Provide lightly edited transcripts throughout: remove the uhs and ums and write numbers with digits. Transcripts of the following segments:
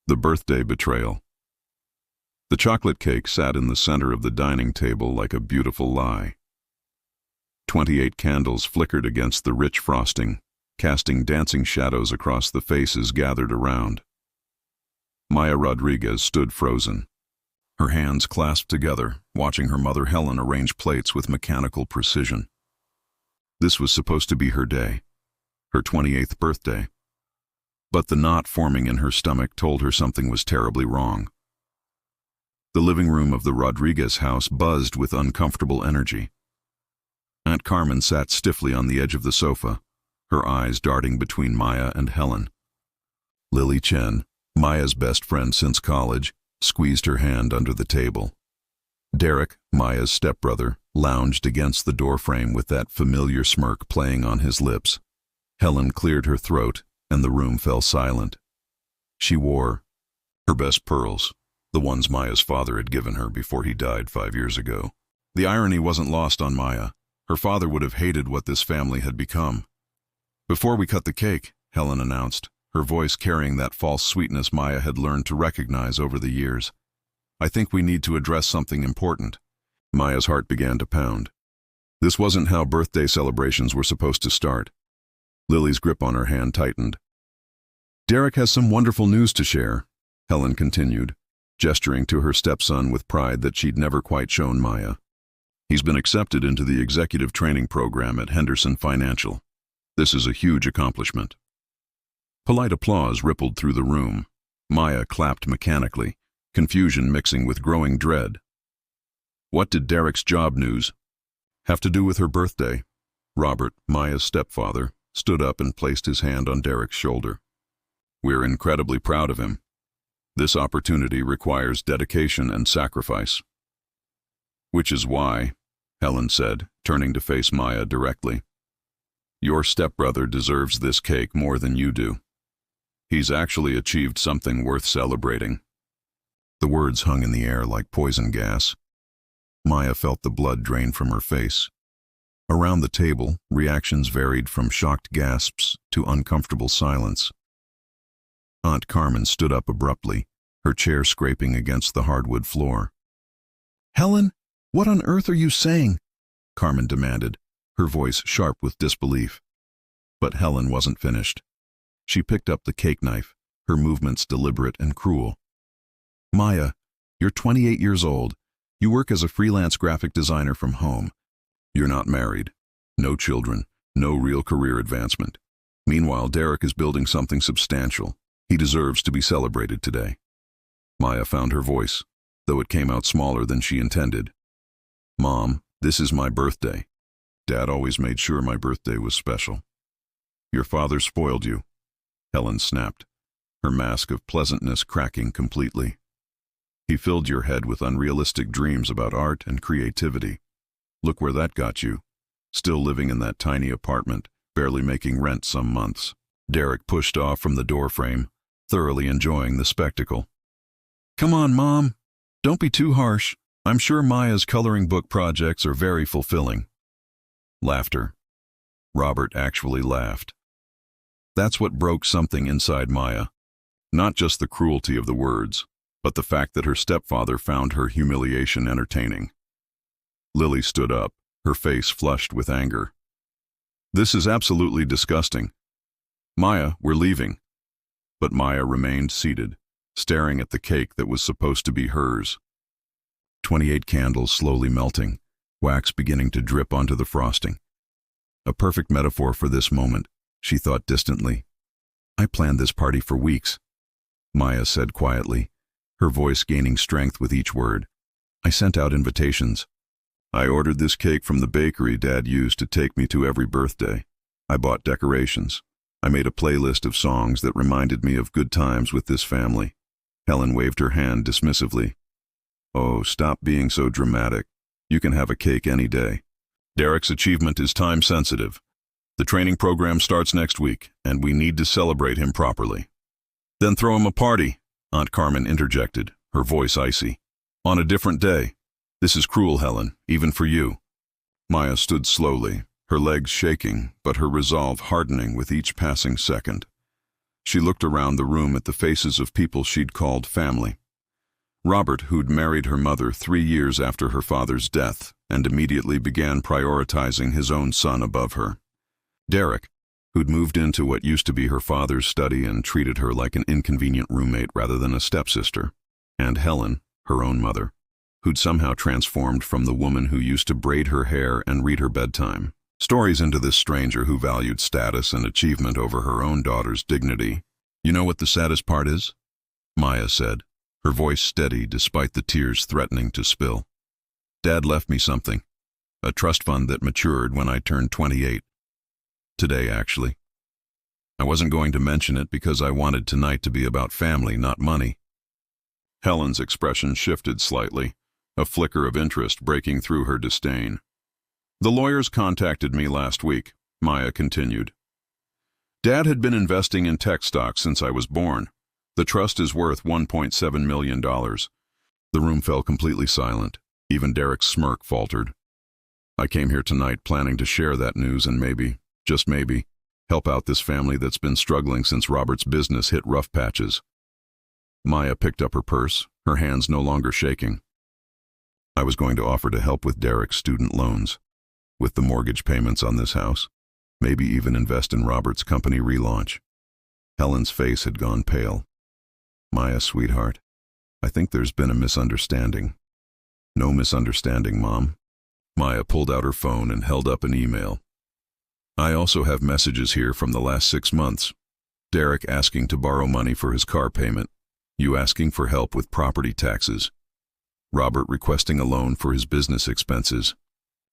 The birthday betrayal. The chocolate cake sat in the center of the dining table like a beautiful lie. 28 candles flickered against the rich frosting, casting dancing shadows across the faces gathered around. Maya Rodriguez stood frozen, her hands clasped together, watching her mother Helen arrange plates with mechanical precision. This was supposed to be her day, her 28th birthday. But the knot forming in her stomach told her something was terribly wrong. The living room of the Rodriguez house buzzed with uncomfortable energy. Aunt Carmen sat stiffly on the edge of the sofa, her eyes darting between Maya and Helen. Lily Chen, Maya's best friend since college, squeezed her hand under the table. Derek, Maya's stepbrother, lounged against the doorframe with that familiar smirk playing on his lips. Helen cleared her throat, and the room fell silent. She wore her best pearls, the ones Maya's father had given her before he died 5 years ago. The irony wasn't lost on Maya. Her father would have hated what this family had become. "Before we cut the cake," Helen announced, her voice carrying that false sweetness Maya had learned to recognize over the years, "I think we need to address something important." Maya's heart began to pound. This wasn't how birthday celebrations were supposed to start. Lily's grip on her hand tightened. "Derek has some wonderful news to share," Helen continued, gesturing to her stepson with pride that she'd never quite shown Maya. "He's been accepted into the executive training program at Henderson Financial. This is a huge accomplishment." Polite applause rippled through the room. Maya clapped mechanically, confusion mixing with growing dread. What did Derek's job news have to do with her birthday? Robert, Maya's stepfather, stood up and placed his hand on Derek's shoulder. "We're incredibly proud of him. This opportunity requires dedication and sacrifice." "Which is why," Helen said, turning to face Maya directly, "your stepbrother deserves this cake more than you do. He's actually achieved something worth celebrating." The words hung in the air like poison gas. Maya felt the blood drain from her face. Around the table, reactions varied from shocked gasps to uncomfortable silence. Aunt Carmen stood up abruptly, her chair scraping against the hardwood floor. "Helen, what on earth are you saying?" Carmen demanded, her voice sharp with disbelief. But Helen wasn't finished. She picked up the cake knife, her movements deliberate and cruel. "Maya, you're 28 years old. You work as a freelance graphic designer from home. You're not married. No children. No real career advancement. Meanwhile, Derek is building something substantial. He deserves to be celebrated today." Maya found her voice, though it came out smaller than she intended. "Mom, this is my birthday. Dad always made sure my birthday was special. Your father spoiled you," Helen snapped, her mask of pleasantness cracking completely. "He filled your head with unrealistic dreams about art and creativity. Look where that got you. Still living in that tiny apartment, barely making rent some months." Derek pushed off from the doorframe, thoroughly enjoying the spectacle. "Come on, Mom. Don't be too harsh. I'm sure Maya's coloring book projects are very fulfilling." Laughter. Robert actually laughed. That's what broke something inside Maya. Not just the cruelty of the words, but the fact that her stepfather found her humiliation entertaining. Lily stood up, her face flushed with anger. "This is absolutely disgusting. Maya, we're leaving." But Maya remained seated, staring at the cake that was supposed to be hers. 28 candles slowly melting, wax beginning to drip onto the frosting. A perfect metaphor for this moment, she thought distantly. "I planned this party for weeks," Maya said quietly, her voice gaining strength with each word. "I sent out invitations. I ordered this cake from the bakery Dad used to take me to every birthday. I bought decorations. I made a playlist of songs that reminded me of good times with this family." Helen waved her hand dismissively. "Oh, stop being so dramatic. You can have a cake any day. Derek's achievement is time-sensitive. The training program starts next week, and we need to celebrate him properly." "Then throw him a party," Aunt Carmen interjected, her voice icy. "On a different day. This is cruel, Helen, even for you." Maya stood slowly, her legs shaking, but her resolve hardening with each passing second. She looked around the room at the faces of people she'd called family. Robert, who'd married her mother 3 years after her father's death and immediately began prioritizing his own son above her. Derek, who'd moved into what used to be her father's study and treated her like an inconvenient roommate rather than a stepsister. And Helen, her own mother, who'd somehow transformed from the woman who used to braid her hair and read her bedtime stories into this stranger who valued status and achievement over her own daughter's dignity. "You know what the saddest part is?" Maya said, her voice steady despite the tears threatening to spill. "Dad left me something. A trust fund that matured when I turned 28. Today, actually. I wasn't going to mention it because I wanted tonight to be about family, not money." Helen's expression shifted slightly, a flicker of interest breaking through her disdain. "The lawyers contacted me last week," Maya continued. "Dad had been investing in tech stocks since I was born. The trust is worth $1.7 million. The room fell completely silent. Even Derek's smirk faltered. "I came here tonight planning to share that news and maybe, just maybe, help out this family that's been struggling since Robert's business hit rough patches." Maya picked up her purse, her hands no longer shaking. "I was going to offer to help with Derek's student loans, with the mortgage payments on this house, maybe even invest in Robert's company relaunch." Helen's face had gone pale. "Maya, sweetheart, I think there's been a misunderstanding." "No misunderstanding, Mom." Maya pulled out her phone and held up an email. "I also have messages here from the last 6 months. Derek asking to borrow money for his car payment. You asking for help with property taxes. Robert requesting a loan for his business expenses.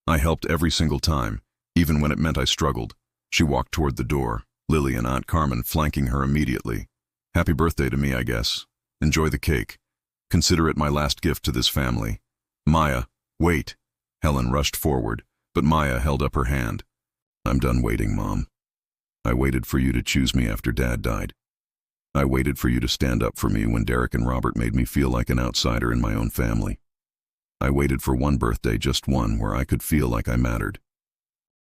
I helped every single time, even when it meant I struggled." She walked toward the door, Lily and Aunt Carmen flanking her immediately. "Happy birthday to me, I guess. Enjoy the cake. Consider it my last gift to this family." "Maya, wait." Helen rushed forward, but Maya held up her hand. "I'm done waiting, Mom. I waited for you to choose me after Dad died. I waited for you to stand up for me when Derek and Robert made me feel like an outsider in my own family. I waited for one birthday, just one, where I could feel like I mattered."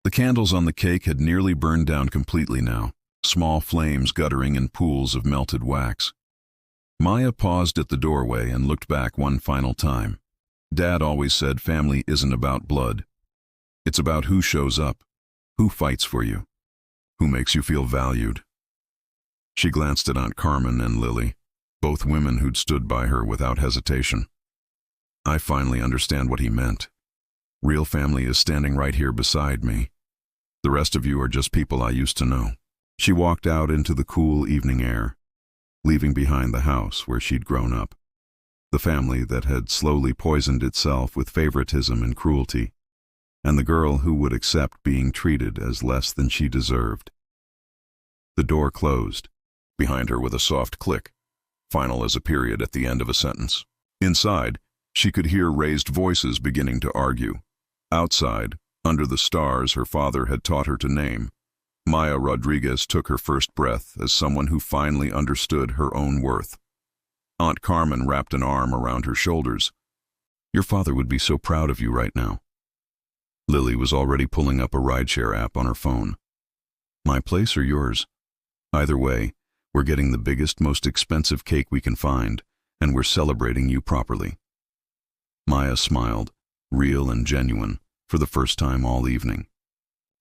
The candles on the cake had nearly burned down completely now, small flames guttering in pools of melted wax. Maya paused at the doorway and looked back one final time. Dad always said family isn't about blood. It's about who shows up, who fights for you, who makes you feel valued. She glanced at Aunt Carmen and Lily, both women who'd stood by her without hesitation. "I finally understand what he meant. Real family is standing right here beside me. The rest of you are just people I used to know." She walked out into the cool evening air, leaving behind the house where she'd grown up, the family that had slowly poisoned itself with favoritism and cruelty, and the girl who would accept being treated as less than she deserved. The door closed, behind her with a soft click, final as a period at the end of a sentence. Inside, she could hear raised voices beginning to argue. Outside, under the stars her father had taught her to name, Maya Rodriguez took her first breath as someone who finally understood her own worth. Aunt Carmen wrapped an arm around her shoulders. "Your father would be so proud of you right now." Lily was already pulling up a rideshare app on her phone. "My place or yours? Either way, we're getting the biggest, most expensive cake we can find, and we're celebrating you properly." Maya smiled, real and genuine, for the first time all evening.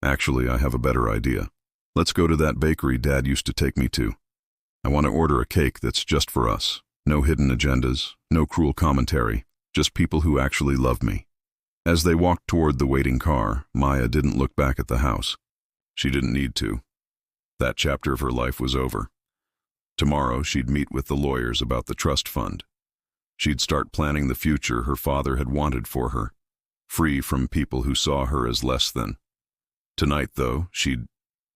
"Actually, I have a better idea. Let's go to that bakery Dad used to take me to. I want to order a cake that's just for us. No hidden agendas, no cruel commentary, just people who actually love me." As they walked toward the waiting car, Maya didn't look back at the house. She didn't need to. That chapter of her life was over. Tomorrow she'd meet with the lawyers about the trust fund. She'd start planning the future her father had wanted for her, free from people who saw her as less than. Tonight, though, she'd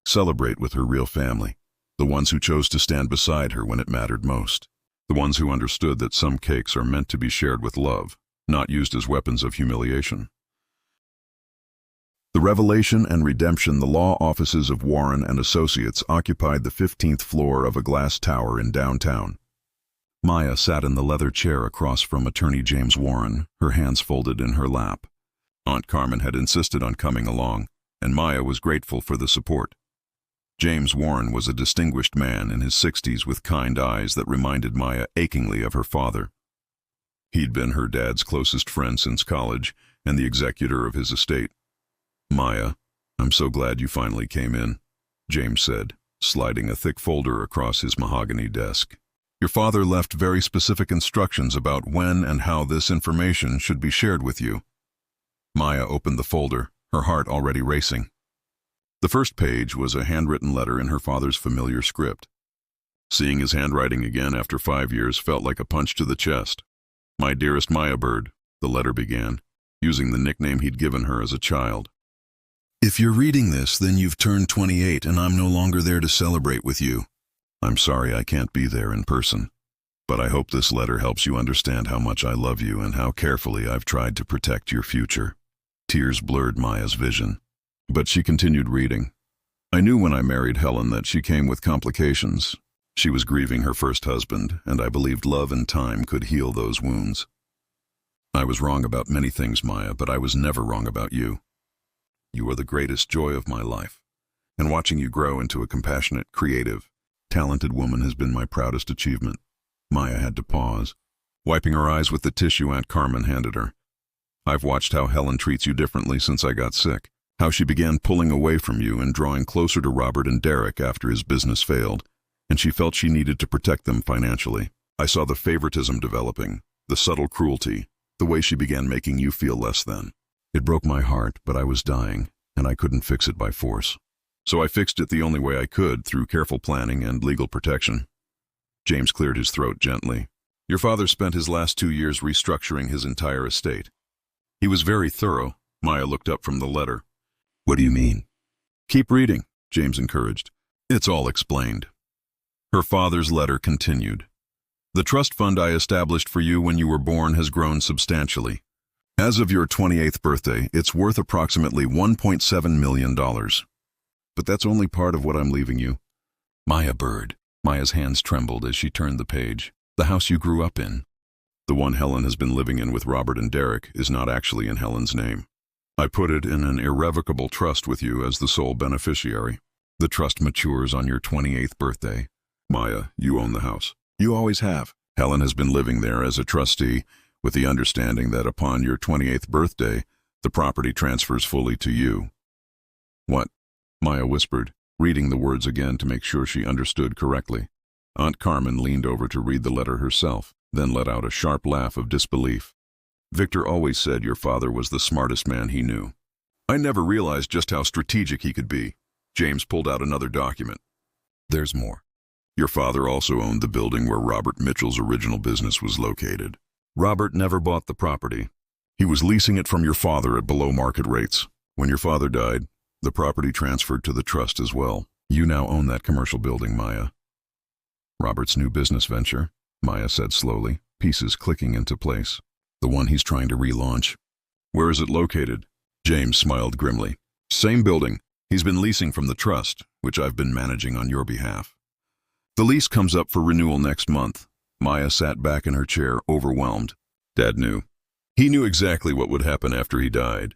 celebrate with her real family, the ones who chose to stand beside her when it mattered most, the ones who understood that some cakes are meant to be shared with love, not used as weapons of humiliation. The Revelation and Redemption, the law offices of Warren and Associates, occupied the 15th floor of a glass tower in downtown. Maya sat in the leather chair across from Attorney James Warren, her hands folded in her lap. Aunt Carmen had insisted on coming along, and Maya was grateful for the support. James Warren was a distinguished man in his 60s with kind eyes that reminded Maya achingly of her father. He'd been her dad's closest friend since college and the executor of his estate. "Maya, I'm so glad you finally came in," James said, sliding a thick folder across his mahogany desk. "Your father left very specific instructions about when and how this information should be shared with you." Maya opened the folder, her heart already racing. The first page was a handwritten letter in her father's familiar script. Seeing his handwriting again after 5 years felt like a punch to the chest. "My dearest Maya Bird," the letter began, using the nickname he'd given her as a child. "If you're reading this, then you've turned 28 and I'm no longer there to celebrate with you. I'm sorry I can't be there in person, but I hope this letter helps you understand how much I love you and how carefully I've tried to protect your future." Tears blurred Maya's vision, but she continued reading. "I knew when I married Helen that she came with complications. She was grieving her first husband, and I believed love and time could heal those wounds. I was wrong about many things, Maya, but I was never wrong about you. You are the greatest joy of my life, and watching you grow into a compassionate, creative, talented woman has been my proudest achievement." Maya had to pause, wiping her eyes with the tissue Aunt Carmen handed her. "I've watched how Helen treats you differently since I got sick, how she began pulling away from you and drawing closer to Robert and Derek after his business failed, and she felt she needed to protect them financially. I saw the favoritism developing, the subtle cruelty, the way she began making you feel less than. It broke my heart, but I was dying, and I couldn't fix it by force. So I fixed it the only way I could, through careful planning and legal protection." James cleared his throat gently. "Your father spent his last 2 years restructuring his entire estate. He was very thorough." Maya looked up from the letter. "What do you mean?" "Keep reading," James encouraged. "It's all explained." Her father's letter continued. "The trust fund I established for you when you were born has grown substantially. As of your 28th birthday, it's worth approximately $1.7 million. But that's only part of what I'm leaving you. Maya Bird." Maya's hands trembled as she turned the page. "The house you grew up in. The one Helen has been living in with Robert and Derek is not actually in Helen's name. I put it in an irrevocable trust with you as the sole beneficiary. The trust matures on your 28th birthday. Maya, you own the house. You always have. Helen has been living there as a trustee, with the understanding that upon your 28th birthday, the property transfers fully to you." "What?" Maya whispered, reading the words again to make sure she understood correctly. Aunt Carmen leaned over to read the letter herself, then let out a sharp laugh of disbelief. "Victor always said your father was the smartest man he knew. I never realized just how strategic he could be." James pulled out another document. "There's more. Your father also owned the building where Robert Mitchell's original business was located. Robert never bought the property. He was leasing it from your father at below market rates. When your father died, the property transferred to the trust as well. You now own that commercial building, Maya." "Robert's new business venture," Maya said slowly, pieces clicking into place. "The one he's trying to relaunch. Where is it located?" James smiled grimly. "Same building. He's been leasing from the trust, which I've been managing on your behalf. The lease comes up for renewal next month." Maya sat back in her chair, overwhelmed. Dad knew. He knew exactly what would happen after he died.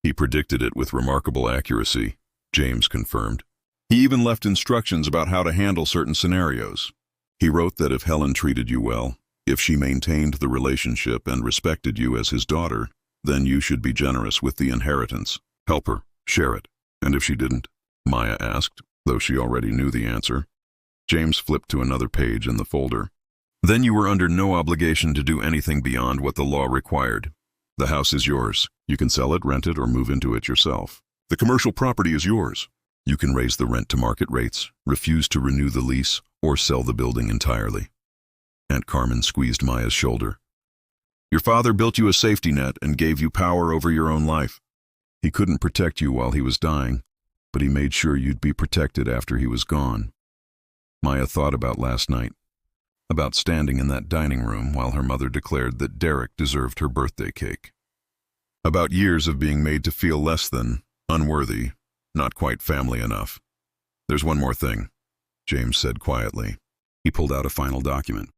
He predicted it with remarkable accuracy, James confirmed. He even left instructions about how to handle certain scenarios. He wrote that if Helen treated you well, if she maintained the relationship and respected you as his daughter, then you should be generous with the inheritance. Help her, share it. And if she didn't? Maya asked, though she already knew the answer. James flipped to another page in the folder. "Then you were under no obligation to do anything beyond what the law required. The house is yours. You can sell it, rent it, or move into it yourself. The commercial property is yours. You can raise the rent to market rates, refuse to renew the lease, or sell the building entirely." Aunt Carmen squeezed Maya's shoulder. "Your father built you a safety net and gave you power over your own life. He couldn't protect you while he was dying, but he made sure you'd be protected after he was gone." Maya thought about last night, about standing in that dining room while her mother declared that Derek deserved her birthday cake. About years of being made to feel less than, unworthy, not quite family enough. "There's one more thing," James said quietly. He pulled out a final document.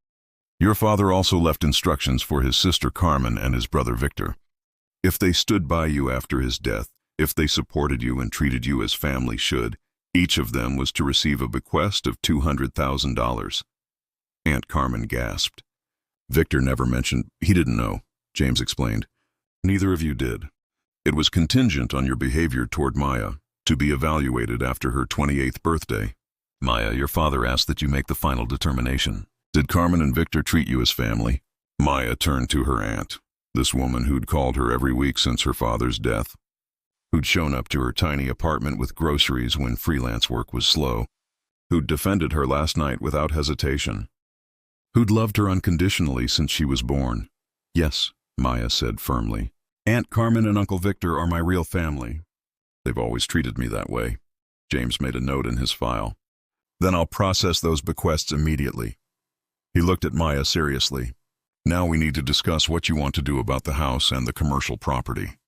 "Your father also left instructions for his sister Carmen and his brother Victor. If they stood by you after his death, if they supported you and treated you as family should, Each of them was to receive a bequest of $200,000. Aunt Carmen gasped. Victor never mentioned. He didn't know, James explained. Neither of you did. It was contingent on your behavior toward Maya, to be evaluated after her 28th birthday. Maya, your father asked that you make the final determination. Did Carmen and Victor treat you as family? Maya turned to her aunt, this woman who'd called her every week since her father's death, who'd shown up to her tiny apartment with groceries when freelance work was slow, who'd defended her last night without hesitation, who'd loved her unconditionally since she was born. Yes, Maya said firmly. Aunt Carmen and Uncle Victor are my real family. They've always treated me that way. James made a note in his file. Then I'll process those bequests immediately. He looked at Maya seriously. Now we need to discuss what you want to do about the house and the commercial property.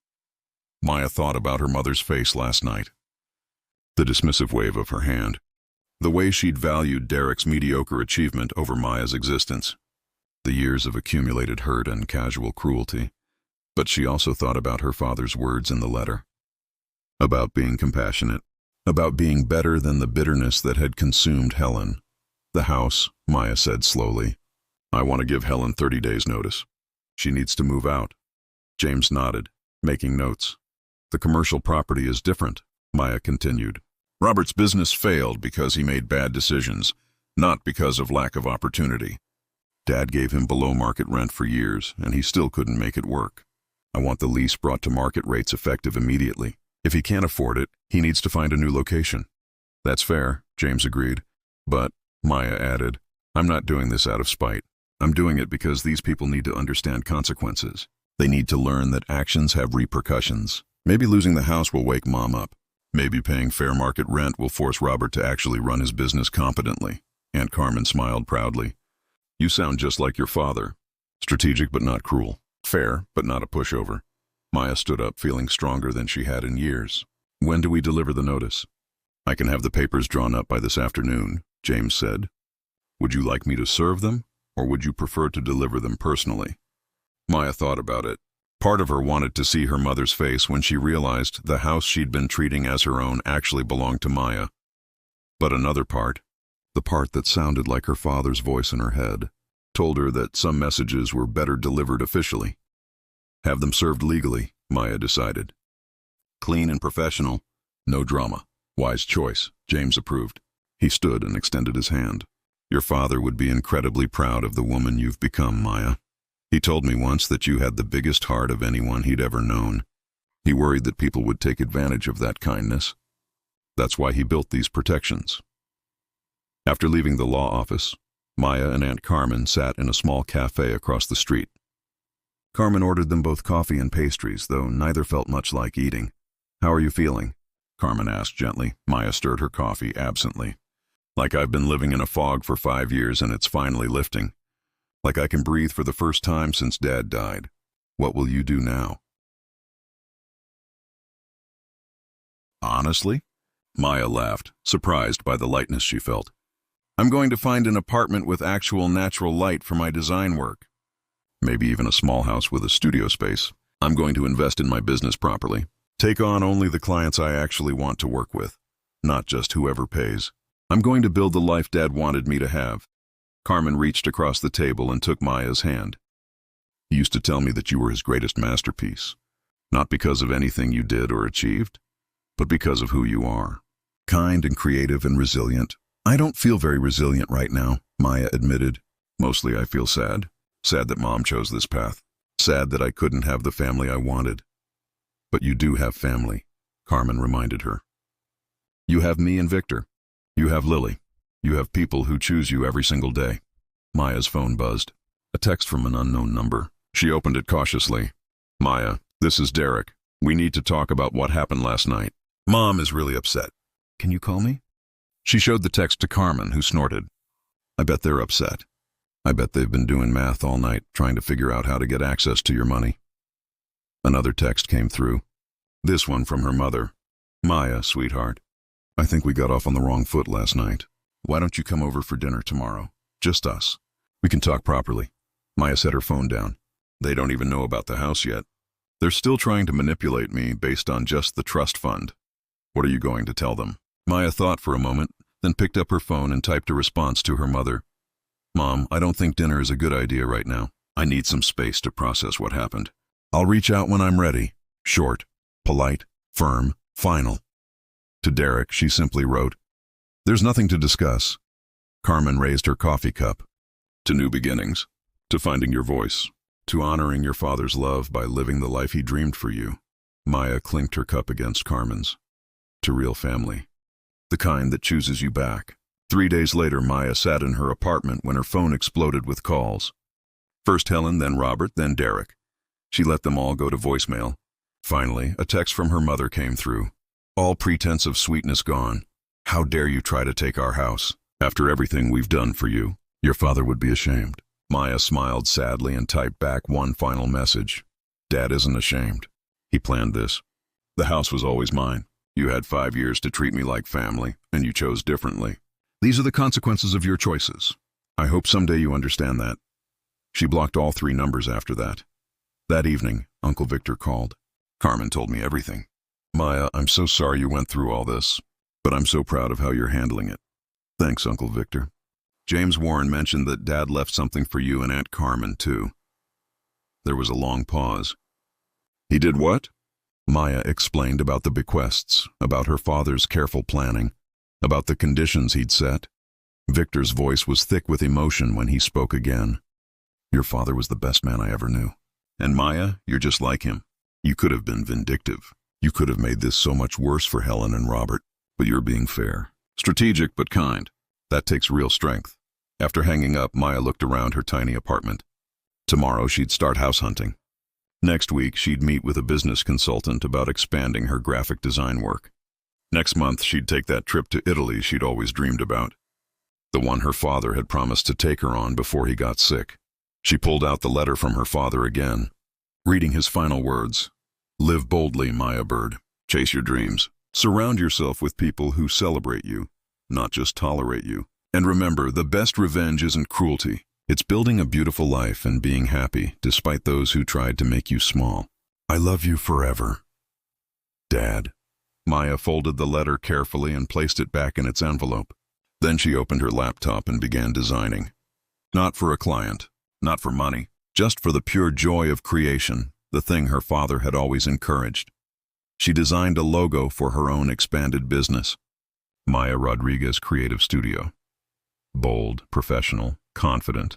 Maya thought about her mother's face last night. The dismissive wave of her hand. The way she'd valued Derek's mediocre achievement over Maya's existence. The years of accumulated hurt and casual cruelty. But she also thought about her father's words in the letter. About being compassionate. About being better than the bitterness that had consumed Helen. The house, Maya said slowly. I want to give Helen 30 days' notice. She needs to move out. James nodded, making notes. The commercial property is different, Maya continued. Robert's business failed because he made bad decisions, not because of lack of opportunity. Dad gave him below-market rent for years, and he still couldn't make it work. I want the lease brought to market rates effective immediately. If he can't afford it, he needs to find a new location. That's fair, James agreed. But, Maya added, I'm not doing this out of spite. I'm doing it because these people need to understand consequences. They need to learn that actions have repercussions. Maybe losing the house will wake Mom up. Maybe paying fair market rent will force Robert to actually run his business competently. Aunt Carmen smiled proudly. You sound just like your father. Strategic but not cruel. Fair but not a pushover. Maya stood up, feeling stronger than she had in years. When do we deliver the notice? I can have the papers drawn up by this afternoon, James said. Would you like me to serve them, or would you prefer to deliver them personally? Maya thought about it. Part of her wanted to see her mother's face when she realized the house she'd been treating as her own actually belonged to Maya. But another part, the part that sounded like her father's voice in her head, told her that some messages were better delivered officially. Have them served legally, Maya decided. Clean and professional, no drama. Wise choice, James approved. He stood and extended his hand. Your father would be incredibly proud of the woman you've become, Maya. He told me once that you had the biggest heart of anyone he'd ever known. He worried that people would take advantage of that kindness. That's why he built these protections. After leaving the law office, Maya and Aunt Carmen sat in a small cafe across the street. Carmen ordered them both coffee and pastries, though neither felt much like eating. How are you feeling? Carmen asked gently. Maya stirred her coffee absently. Like I've been living in a fog for 5 years and it's finally lifting. Like I can breathe for the first time since Dad died. What will you do now? Honestly? Maya laughed, surprised by the lightness she felt. I'm going to find an apartment with actual natural light for my design work. Maybe even a small house with a studio space. I'm going to invest in my business properly. Take on only the clients I actually want to work with, not just whoever pays. I'm going to build the life Dad wanted me to have. Carmen reached across the table and took Maya's hand. He used to tell me that you were his greatest masterpiece, not because of anything you did or achieved, but because of who you are. Kind and creative and resilient. I don't feel very resilient right now, Maya admitted. Mostly I feel sad. Sad that Mom chose this path. Sad that I couldn't have the family I wanted. But you do have family, Carmen reminded her. You have me and Victor. You have Lily. You have people who choose you every single day. Maya's phone buzzed. A text from an unknown number. She opened it cautiously. Maya, this is Derek. We need to talk about what happened last night. Mom is really upset. Can you call me? She showed the text to Carmen, who snorted. I bet they're upset. I bet they've been doing math all night, trying to figure out how to get access to your money. Another text came through. This one from her mother. Maya, sweetheart. I think we got off on the wrong foot last night. Why don't you come over for dinner tomorrow? Just us. We can talk properly. Maya set her phone down. They don't even know about the house yet. They're still trying to manipulate me based on just the trust fund. What are you going to tell them? Maya thought for a moment, then picked up her phone and typed a response to her mother. Mom, I don't think dinner is a good idea right now. I need some space to process what happened. I'll reach out when I'm ready. Short, polite, firm, final. To Derek, she simply wrote, There's nothing to discuss. Carmen raised her coffee cup. To new beginnings, to finding your voice, to honoring your father's love by living the life he dreamed for you. Maya clinked her cup against Carmen's. To real family, the kind that chooses you back. 3 days later, Maya sat in her apartment when her phone exploded with calls. First Helen, then Robert, then Derek. She let them all go to voicemail. Finally, a text from her mother came through. All pretense of sweetness gone. How dare you try to take our house? After everything we've done for you, your father would be ashamed. Maya smiled sadly and typed back one final message. Dad isn't ashamed. He planned this. The house was always mine. You had 5 years to treat me like family, and you chose differently. These are the consequences of your choices. I hope someday you understand that. She blocked all 3 numbers after that. That evening, Uncle Victor called. Carmen told me everything. Maya, I'm so sorry you went through all this, but I'm so proud of how you're handling it. Thanks, Uncle Victor. James Warren mentioned that Dad left something for you and Aunt Carmen, too. There was a long pause. He did what? Maya explained about the bequests, about her father's careful planning, about the conditions he'd set. Victor's voice was thick with emotion when he spoke again. Your father was the best man I ever knew. And Maya, you're just like him. You could have been vindictive. You could have made this so much worse for Helen and Robert, but you're being fair. Strategic but kind. That takes real strength. After hanging up, Maya looked around her tiny apartment. Tomorrow she'd start house hunting. Next week, she'd meet with a business consultant about expanding her graphic design work. Next month, she'd take that trip to Italy she'd always dreamed about. The one her father had promised to take her on before he got sick. She pulled out the letter from her father again, reading his final words. Live boldly, Maya Bird. Chase your dreams. Surround yourself with people who celebrate you, not just tolerate you. And remember, the best revenge isn't cruelty. It's building a beautiful life and being happy despite those who tried to make you small. I love you forever. Dad. Maya folded the letter carefully and placed it back in its envelope. Then she opened her laptop and began designing. Not for a client, not for money, just for the pure joy of creation, the thing her father had always encouraged. She designed a logo for her own expanded business, Maya Rodriguez Creative Studio. Bold, professional, confident.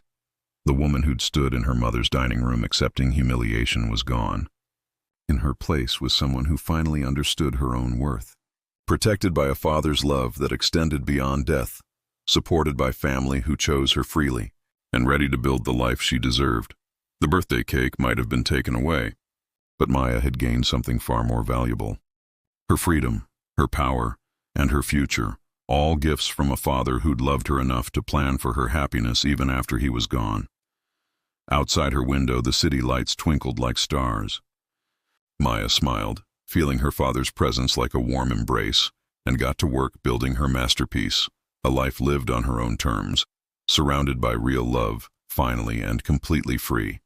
The woman who'd stood in her mother's dining room accepting humiliation was gone. In her place was someone who finally understood her own worth. Protected by a father's love that extended beyond death, supported by family who chose her freely, and ready to build the life she deserved. The birthday cake might have been taken away, but Maya had gained something far more valuable. Her freedom, her power, and her future, all gifts from a father who'd loved her enough to plan for her happiness even after he was gone. Outside her window, the city lights twinkled like stars. Maya smiled, feeling her father's presence like a warm embrace, and got to work building her masterpiece, a life lived on her own terms, surrounded by real love, finally and completely free.